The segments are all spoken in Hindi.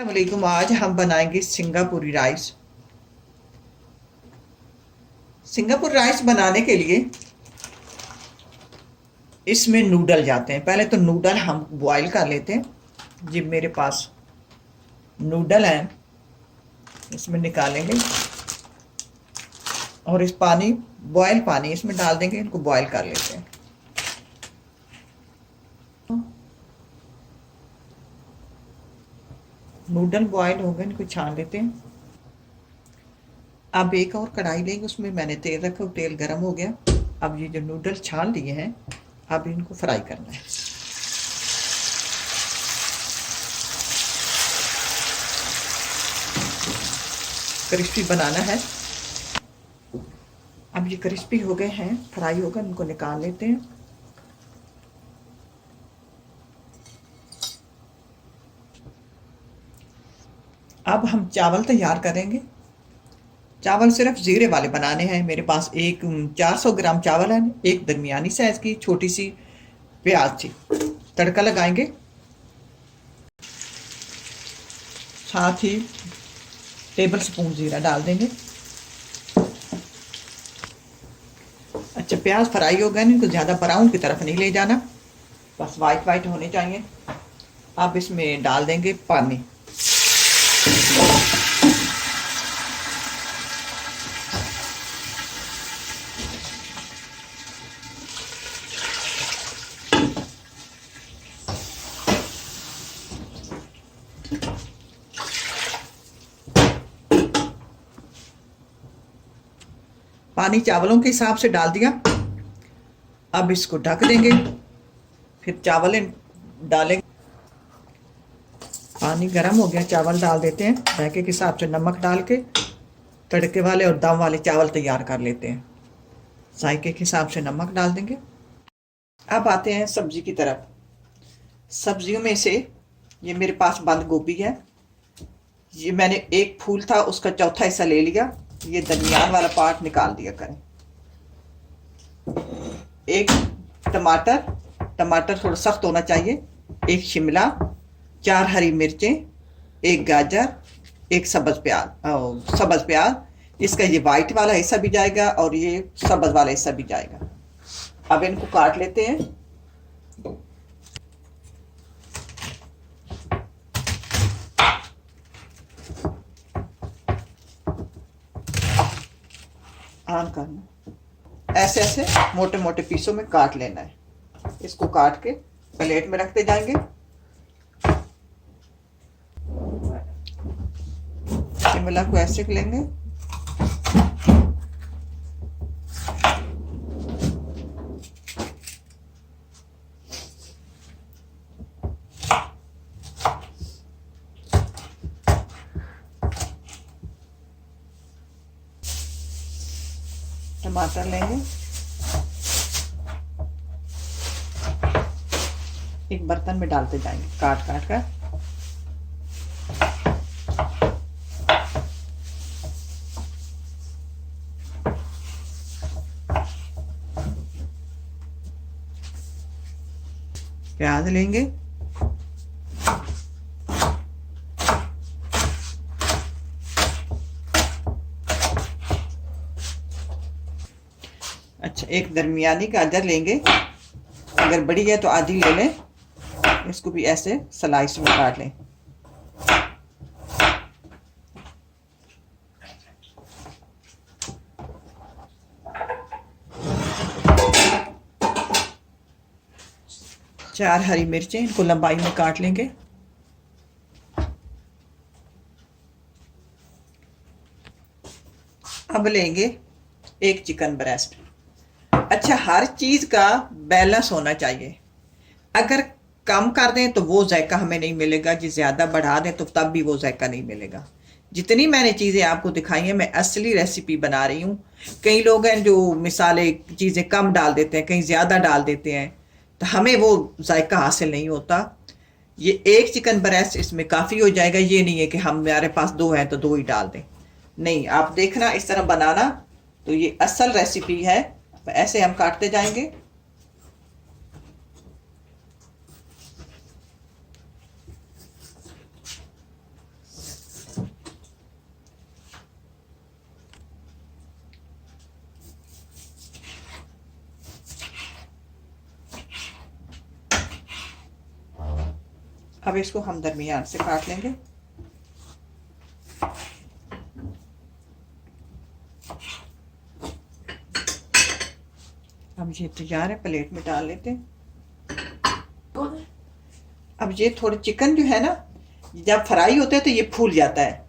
वालेकुम। आज हम बनाएंगे सिंगापुरी राइस। सिंगापुर राइस बनाने के लिए इसमें नूडल जाते हैं। पहले तो नूडल हम बॉईल कर लेते हैं। जी मेरे पास नूडल हैं, इसमें निकालेंगे और इस बॉयल पानी इसमें डाल देंगे। इनको बॉईल कर लेते हैं। नूडल बॉयल हो गए, इनको छान लेते हैं। अब एक और कढ़ाई लेंगे, उसमें मैंने तेल रखा, तेल गर्म हो गया। अब ये जो नूडल छान लिए हैं, अब इनको फ्राई करना है। क्रिस्पी बनाना है। अब ये क्रिस्पी हो गए हैं, फ्राई हो गए, इनको निकाल लेते हैं। अब हम चावल तैयार करेंगे। चावल सिर्फ जीरे वाले बनाने हैं। मेरे पास एक 400 ग्राम चावल है। एक दरमियानी साइज की छोटी सी प्याज थी। तड़का लगाएंगे, साथ ही टेबल स्पून जीरा डाल देंगे। अच्छा, प्याज फ्राई हो गए, इनको ज़्यादा ब्राउन की तरफ नहीं ले जाना, बस वाइट वाइट होने चाहिए। अब इसमें डाल देंगे पानी। पानी चावलों के हिसाब से डाल दिया। अब इसको ढक देंगे, फिर चावल डालेंगे। पानी गर्म हो गया, चावल डाल देते हैं। ढके के हिसाब से नमक डाल के तड़के वाले और दम वाले चावल तैयार कर लेते हैं। जायके के हिसाब से नमक डाल देंगे। अब आते हैं सब्जी की तरफ। सब्जियों में से ये मेरे पास बंद गोभी है। ये मैंने एक फूल था, उसका चौथा हिस्सा ले लिया। ये दरमियान वाला पार्ट निकाल दिया करें। एक टमाटर, टमाटर थोड़ा सख्त होना चाहिए। एक शिमला, 4 हरी मिर्चें, एक गाजर, एक सब्ज प्याज। इसका ये वाइट वाला हिस्सा भी जाएगा और ये सब्ज वाला हिस्सा भी जाएगा। अब इनको काट लेते हैं। आन करना, ऐसे ऐसे मोटे मोटे पीसों में काट लेना है। इसको काट के प्लेट में रखते जाएंगे। शिमला को ऐसे लेंगे, टमाटर लेंगे, एक बर्तन में डालते जाएंगे काट काट कर। प्याज लेंगे, अच्छा एक दरमियानी गाजर लेंगे। अगर बड़ी है तो आधी ले लें। इसको भी ऐसे स्लाइस में काट लें। चार हरी मिर्चें, इनको लंबाई में काट लेंगे। अब लेंगे एक चिकन ब्रेस्ट। अच्छा, हर चीज का बैलेंस होना चाहिए। अगर कम कर दें तो वो जायका हमें नहीं मिलेगा, जी ज्यादा बढ़ा दें तो तब भी वो जायका नहीं मिलेगा। जितनी मैंने चीजें आपको दिखाई हैं, मैं असली रेसिपी बना रही हूँ। कई लोग हैं जो मिसाले चीजें कम डाल देते हैं, कहीं ज्यादा डाल देते हैं, तो हमें वो जायका हासिल नहीं होता। ये एक चिकन ब्रेस्ट इसमें काफी हो जाएगा। ये नहीं है कि हमारे पास 2 हैं तो 2 ही डाल दें। नहीं, आप देखना इस तरह बनाना, तो ये असल रेसिपी है। ऐसे हम काटते जाएंगे। अब इसको हम दरमियान से काट लेंगे। अब ये तैयार है, प्लेट में डाल लेते हैं। अब ये थोड़े चिकन जो है ना, जब फ्राई होते हैं तो ये फूल जाता है।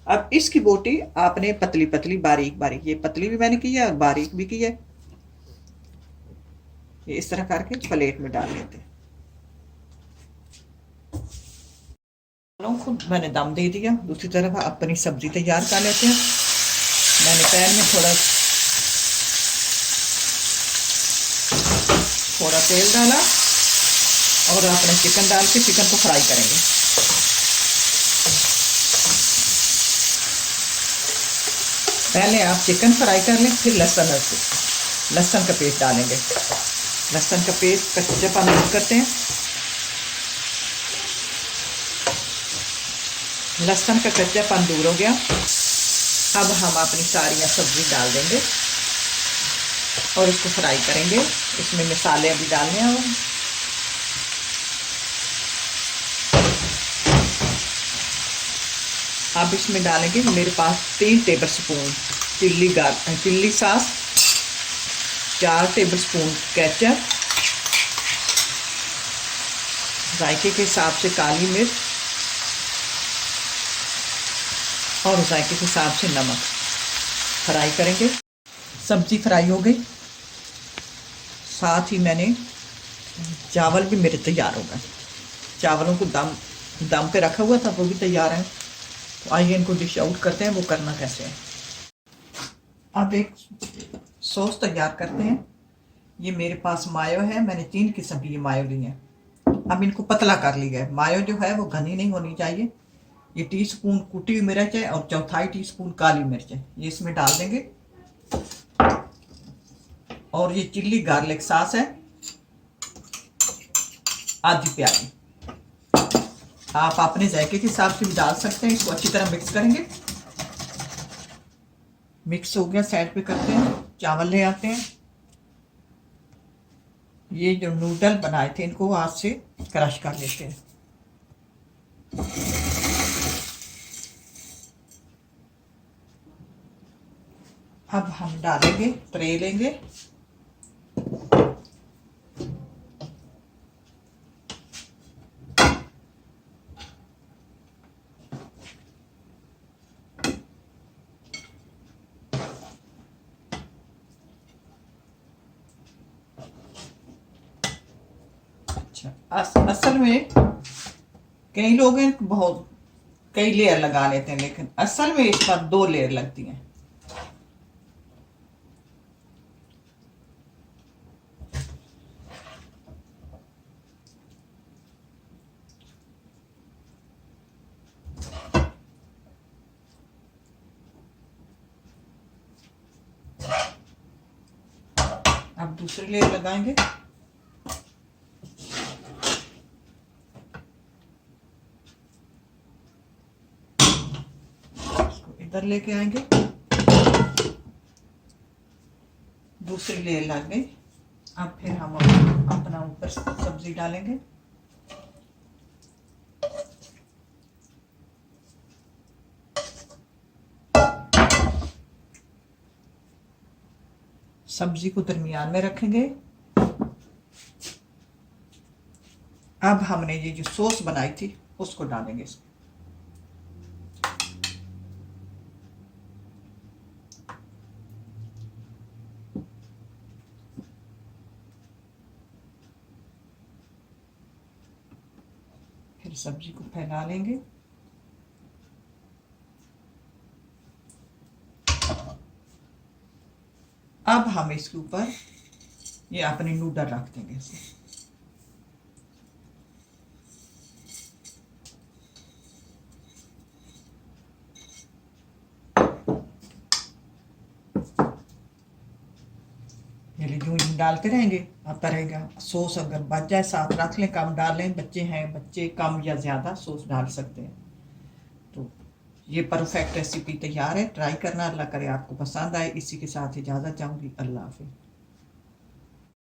अब इसकी बोटी आपने पतली पतली बारीक बारीक, ये पतली भी मैंने की है और बारीक भी की है, ये इस तरह करके प्लेट में डाल लेते हैं। को मैंने दम दे दिया। दूसरी तरफ अपनी सब्जी तैयार कर लेते हैं। मैंने पैन में थोड़ा तेल डाला और अपने चिकन डाल के चिकन को फ्राई करेंगे। पहले आप चिकन फ्राई कर लें, फिर लहसुन का पेस्ट डालेंगे। लहसुन का पेस्ट कच्चापन दूर करते हैं। लहसुन का कच्चापन दूर हो गया। अब हम अपनी सारी सब्जी डाल देंगे और इसको फ्राई करेंगे। इसमें मसाले अभी डालने हैं। अब इसमें डालेंगे, मेरे पास 3 table spoon chilli sauce, 4 table spoon ketchup, जायके के हिसाब से काली मिर्च और जायके के हिसाब से नमक। फ्राई करेंगे। सब्जी फ्राई हो गई, साथ ही मैंने चावल भी मेरे तैयार हो गए। चावलों को दम पे रखा हुआ था, वो भी तैयार है। तो आइए इनको डिश आउट करते हैं, वो करना कैसे है। अब एक सॉस तैयार करते हैं। ये मेरे पास मायो है, मैंने 3 किस्म की ये मायो ली है। अब इनको पतला कर लिया है। मायो जो है वो घनी नहीं होनी चाहिए। ये टीस्पून कुटी हुई मिर्च है और 1/4 टीस्पून काली मिर्च है, ये इसमें डाल देंगे। और ये चिल्ली गार्लिक सॉस है, आधी प्याली। आप अपने जायके के हिसाब से भी डाल सकते हैं। इसको अच्छी तरह मिक्स करेंगे। मिक्स हो गया, साइड पे करते हैं। चावल ले आते हैं। ये जो नूडल बनाए थे इनको हाथ से क्रश कर लेते हैं। अब हम डालेंगे, ट्रे लेंगे। असल में कई लोग बहुत कई लेयर लगा लेते हैं, लेकिन असल में इस पर 2 लेयर लगती हैं। अब दूसरी लेयर लगाएंगे। इधर लेके आएंगे। दूसरी लेयर लग गई। अब फिर हम अपना ऊपर सब्जी डालेंगे। सब्जी को दरमियान में रखेंगे। अब हमने ये जो सॉस बनाई थी उसको डालेंगे इसमें। फिर सब्जी को फैला लेंगे। अब हम इसके ऊपर ये अपने नूडल रख देंगे इसे। यूं डालते रहेंगे, आता रहेगा। सॉस अगर बच जाए साथ रख लें, कम डालें। बच्चे हैं, बच्चे कम या ज़्यादा सॉस डाल सकते हैं। तो ये परफेक्ट रेसिपी तैयार है। ट्राई करना। अल्लाह करे आपको पसंद आए। इसी के साथ इजाज़त चाहूँगी। अल्लाह हाफिज़।